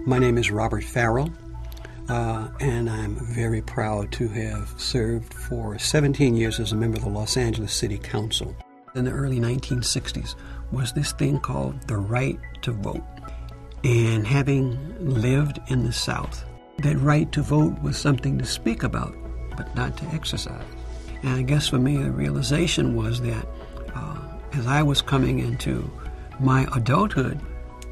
My name is Robert Farrell, and I'm very proud to have served for 17 years as a member of the Los Angeles City Council. In the early 1960s was this thing called the right to vote. And having lived in the South, that right to vote was something to speak about, but not to exercise. And I guess for me, the realization was that as I was coming into my adulthood,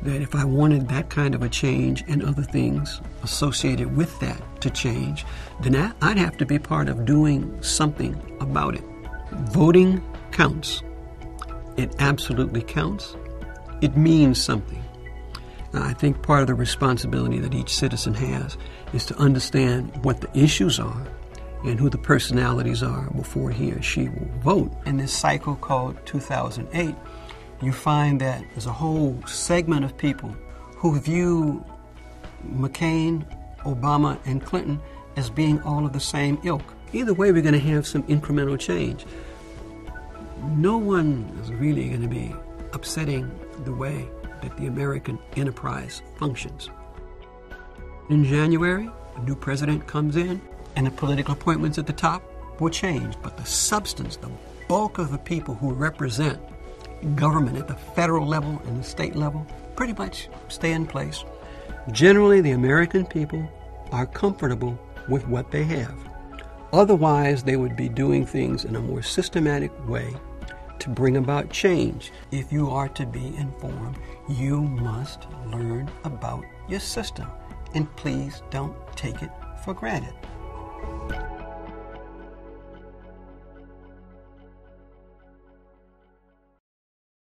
that if I wanted that kind of a change and other things associated with that to change, then I'd have to be part of doing something about it. Voting counts. It absolutely counts. It means something. I think part of the responsibility that each citizen has is to understand what the issues are and who the personalities are before he or she will vote. In this cycle called 2008, you find that there's a whole segment of people who view McCain, Obama, and Clinton as being all of the same ilk. Either way, we're going to have some incremental change. No one is really going to be upsetting the way that the American enterprise functions. In January, a new president comes in, and the political appointments at the top will change. But the substance, the bulk of the people who represent government at the federal level and the state level pretty much stay in place. Generally, the American people are comfortable with what they have. Otherwise, they would be doing things in a more systematic way to bring about change. If you are to be informed, you must learn about your system. And please don't take it for granted.